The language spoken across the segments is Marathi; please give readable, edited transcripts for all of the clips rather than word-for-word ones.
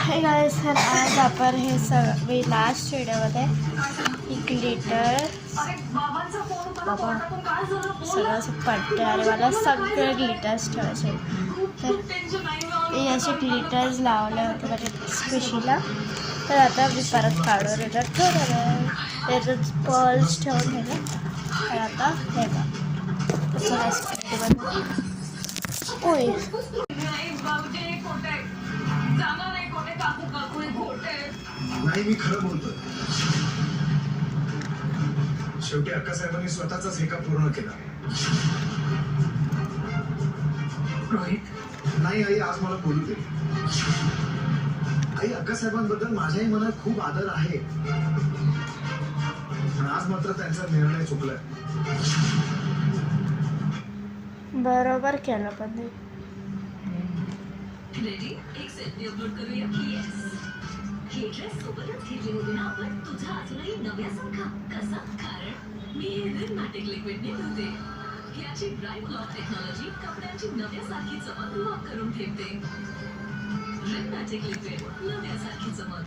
हाय गाइस, तर आज आपण हे सगळे लास्ट व्हिडिओमध्ये ग्लिटर बाबा सगळं असं पडते आणि मला सगळे ग्लिटर्स ठेवायचे. तर मी असे ग्लिटर्स लावले होते माझ्या स्पेशीला. तर आता मी परत काढून येतात ठेवलं त्याच्यात पर्ल्स ठेवून ठेवलं. तर आता हे बघ तसं ओय नाही, मी खरं बोलतोय. शेवटी अक्कासाहेबांनी स्वतःचाच हेका पूर्ण केला. रोहित, नाही आई, आज मला बोलू दे. आई, अक्कासाहेबांबद्दल माझ्याही मनात खूप आदर आहे, पण आज मात्र त्यांचा निर्णय चुकलाय. बरोबर केलं पण ते. रेडी, एक सेल्फी अपलोड करूया. येस, हे ड्रेस सोबतच घेतले होते ना आपण, तुझा अजूनही नव्यासारखा. कसा? कारण मी हे रिनमॅटिक लिक्विडने धुते. याची ड्राय क्लॉथ टेक्नॉलॉजी कपड्यांची नव्यासारखी चमक लॉक करून ठेवते. रिनमॅटिक लिक्विड, नव्यासारखी चमक.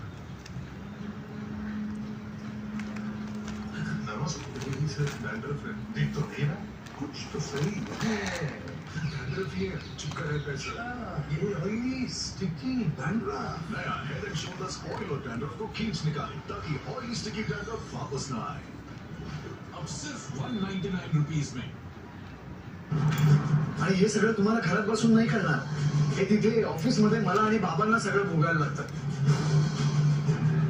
कुछ तो सही है. चिपका रहता है सर. ये ऑयली स्टिकी डैंड्रफ. नया हेड एंड शोल्डर्स ऑयल और डैंड्रफ को खींच निकाले ताकि ऑयली स्टिकी डैंड्रफ वापस ना आए. अब सिर्फ 199 रुपीस में. आणि हे सगळं तुम्हाला घरात बसून नाही करणार. हे तिथे ऑफिस मध्ये मला आणि बाबांना सगळं भोगायला लागतं.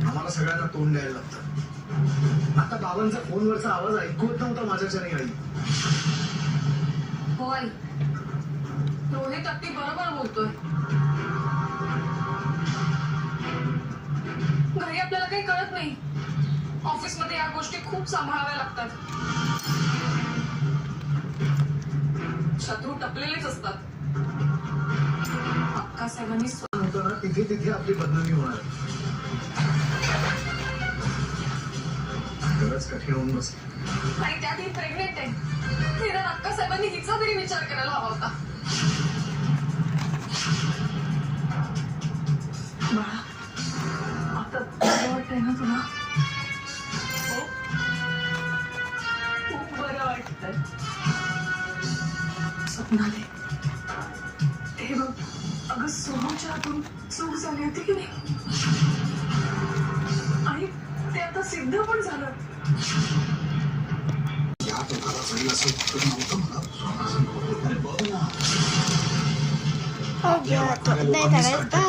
आम्हाला सगळ्यांना तोंड द्यायला लागतं. आता बाबांचा फोनवरचा आवाज ऐकूत नव्हता माझ्याच्याने. आई, होय, रोहित अगदी बरोबर बोलतोय. घरी आपल्याला काही कळत नाही. ऑफिस मध्ये या गोष्टी खूप सांभाळाव्या लागतात. शत्रू टपलेलेच असतात. अक्कासाहेबांनी होतं ना, तिथे तिथे आपली बदनामी होणार. खरंच कठीण होऊन बसली. आणि त्यात ही प्रेग्नेंट आहे. निदान अक्कासाहेबांनी हिचा तरी विचार करायला हवा होता. बाळा, आता बरं वाटतंय ना तुला? हो, खूप बरं वाटतंय. स्वप्नाले, हे बघ, अगं सोनूच्या हातून चूक झाली होती की नाही, आणि ते आता सिद्ध पण झालं. हो गया तो नहीं था